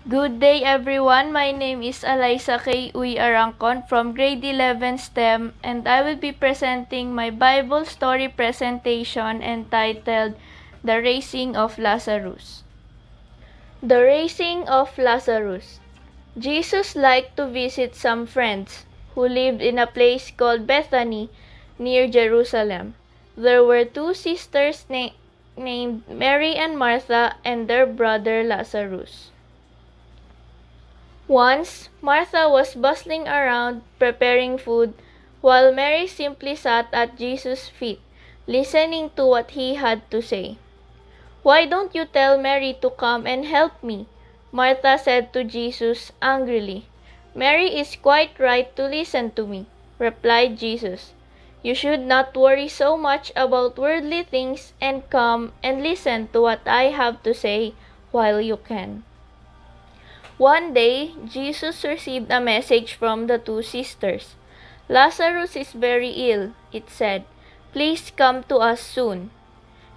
Good day everyone, my name is Eliza K. Arancon from grade 11 STEM and I will be presenting my Bible story presentation entitled The Raising of Lazarus. The Raising of Lazarus. Jesus liked to visit some friends who lived in a place called Bethany near Jerusalem. There were two sisters named Mary and Martha and their brother Lazarus. Once, Martha was bustling around preparing food, while Mary simply sat at Jesus' feet, listening to what he had to say. "Why don't you tell Mary to come and help me?" Martha said to Jesus angrily. "Mary is quite right to listen to me," replied Jesus. "You should not worry so much about worldly things and come and listen to what I have to say while you can." One day, Jesus received a message from the two sisters. "Lazarus is very ill," it said. "Please come to us soon."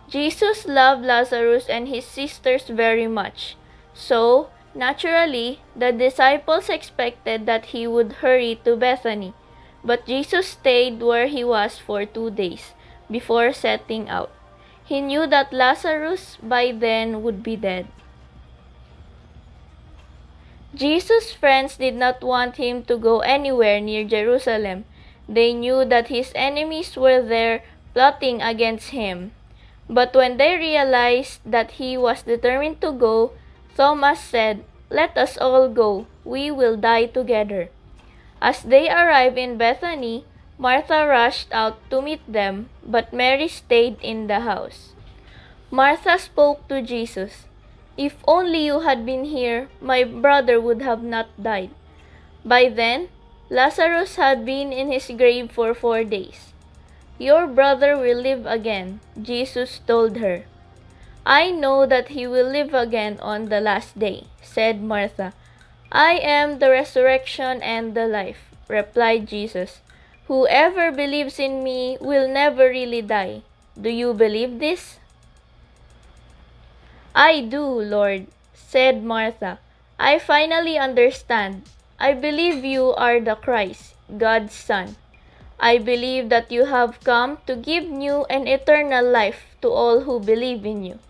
Jesus loved Lazarus and his sisters very much. So, naturally, the disciples expected that he would hurry to Bethany. But Jesus stayed where he was for 2 days before setting out. He knew that Lazarus by then would be dead. Jesus' friends did not want him to go anywhere near Jerusalem. They knew that his enemies were there plotting against him. But when they realized that he was determined to go, Thomas said, "Let us all go. We will die together." As they arrived in Bethany, Martha rushed out to meet them, but Mary stayed in the house. Martha spoke to Jesus. "If only you had been here, my brother would have not died." By then, Lazarus had been in his grave for 4 days. "Your brother will live again," Jesus told her. "I know that he will live again on the last day," said Martha. "I am the resurrection and the life," replied Jesus. "Whoever believes in me will never really die. Do you believe this?" "I do, Lord," said Martha. "I finally understand. I believe you are the Christ, God's Son. I believe that you have come to give new and eternal life to all who believe in you."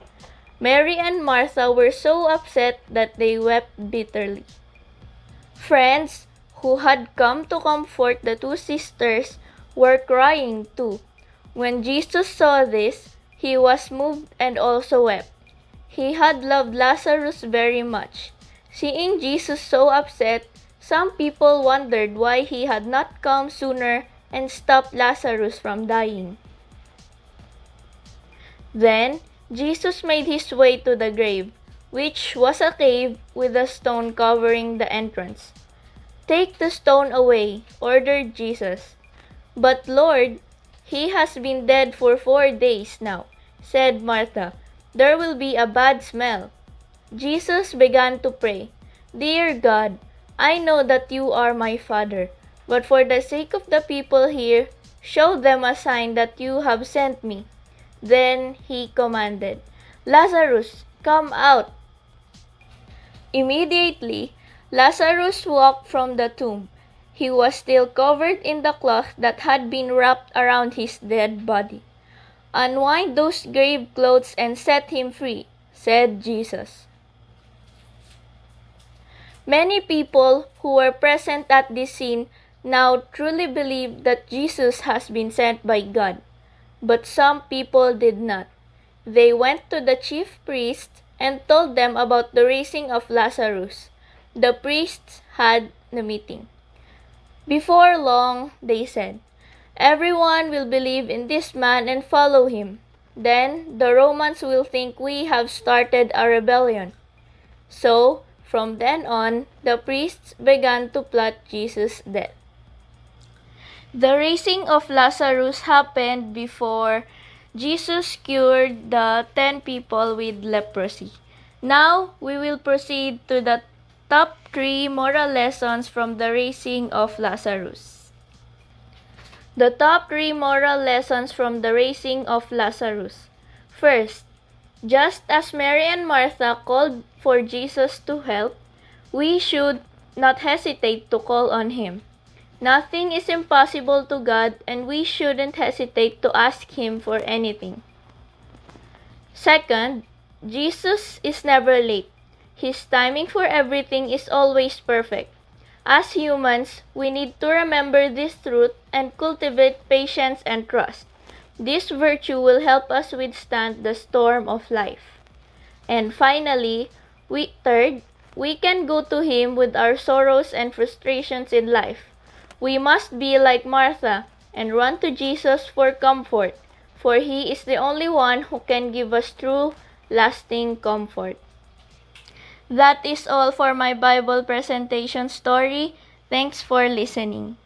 Mary and Martha were so upset that they wept bitterly. Friends who had come to comfort the two sisters were crying too. When Jesus saw this, he was moved and also wept. He had loved Lazarus very much. Seeing Jesus so upset, some people wondered why he had not come sooner and stopped Lazarus from dying. Then Jesus made his way to the grave, which was a cave with a stone covering the entrance. "Take the stone away," ordered Jesus. "But Lord, he has been dead for 4 days now," said Martha. "There will be a bad smell." Jesus began to pray. "Dear God, I know that you are my Father, but for the sake of the people here, show them a sign that you have sent me." Then he commanded, "Lazarus, come out." Immediately, Lazarus walked from the tomb. He was still covered in the cloth that had been wrapped around his dead body. "Unwind those grave clothes and set him free," said Jesus. Many people who were present at this scene now truly believe that Jesus has been sent by God. But some people did not. They went to the chief priests and told them about the raising of Lazarus. The priests had a meeting. "Before long," they said, "everyone will believe in this man and follow him. Then the Romans will think we have started a rebellion." So, from then on, the priests began to plot Jesus' death. The raising of Lazarus happened before Jesus cured the 10 people with leprosy. Now, we will proceed to the top 3 moral lessons from the raising of Lazarus. The top 3 moral lessons from the raising of Lazarus. First, just as Mary and Martha called for Jesus to help, we should not hesitate to call on Him. Nothing is impossible to God, and we shouldn't hesitate to ask Him for anything. Second, Jesus is never late. His timing for everything is always perfect. As humans, we need to remember this truth and cultivate patience and trust. This virtue will help us withstand the storm of life. And finally, third, we can go to Him with our sorrows and frustrations in life. We must be like Martha and run to Jesus for comfort, for He is the only one who can give us true, lasting comfort. That is all for my Bible presentation story. Thanks for listening.